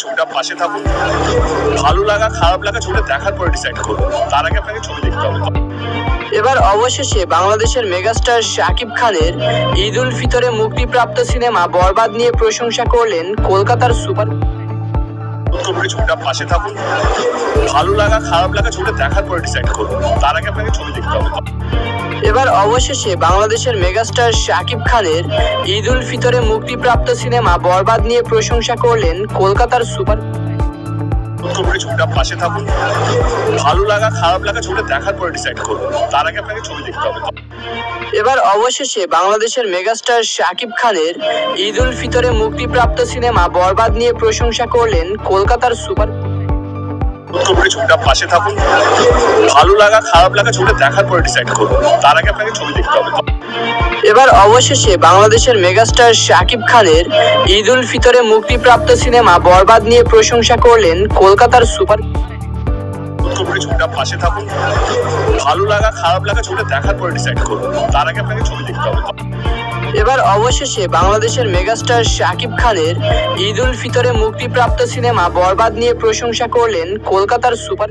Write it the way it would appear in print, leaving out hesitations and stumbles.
ছবিটা পাশে থাকুন। ভালো লাগা খারাপ লাগা ছবিটা দেখার পরে ডিসাইড করুন। তার আগে আপনাকে ছবি দেখতে হবে। এবার অবশেষে বাংলাদেশের মেগাস্টার শাকিব খানের ঈদ উল ফিতরে মুক্তিপ্রাপ্ত সিনেমা বরবাদ নিয়ে প্রশংসা করলেন কলকাতার সুপার। ছবিটা পাশে থাকুন। ভালো লাগা খারাপ লাগা ছবিটা দেখার পরে ডিসাইড করুন। তার আগে আপনাকে ছবি দেখতে হবে। এবার অবশেষে বাংলাদেশের মেগাস্টার শাকিব খানের ঈদ উল ফিতরে মুক্তিপ্রাপ্ত সিনেমা বরবাদ নিয়ে প্রশংসা করলেন কলকাতার সুপার। ছবিটা পাশে থাকুন। ভালো লাগা খারাপ লাগা ছবিটা দেখার পরে ডিসাইড করুন। তার আগে আপনাকে ছবি দেখতে হবে। এবার অবশেষে বাংলাদেশের মেগাস্টার শাকিব খানের ঈদ উল ফিতরে মুক্তিপ্রাপ্ত সিনেমা বরবাদ নিয়ে প্রশংসা করলেন কলকাতার সুপার। ছবিটা পাশে থাকুন। ভালো লাগা খারাপ লাগা ছবিটা দেখার পরে ডিসাইড করুন। তার আগে আপনাকে ছবি দেখতে হবে। এবার অবশেষে বাংলাদেশের মেগাস্টার শাকিব খানের ঈদ উল ফিতরে মুক্তিপ্রাপ্ত সিনেমা বরবাদ নিয়ে প্রশংসা করলেন কলকাতার সুপার। ছবিটা পাশে থাকুন। ভালো লাগা খারাপ লাগা ছবিটা দেখার পরে ডিসাইড করুন। তার আগে আপনাকে ছবি দেখতে হবে। এবার অবশেষে বাংলাদেশের মেগাস্টার শাকিব খানের ঈদ উল ফিতরে মুক্তিপ্রাপ্ত সিনেমা বরবাদ নিয়ে প্রশংসা করলেন কলকাতার সুপার।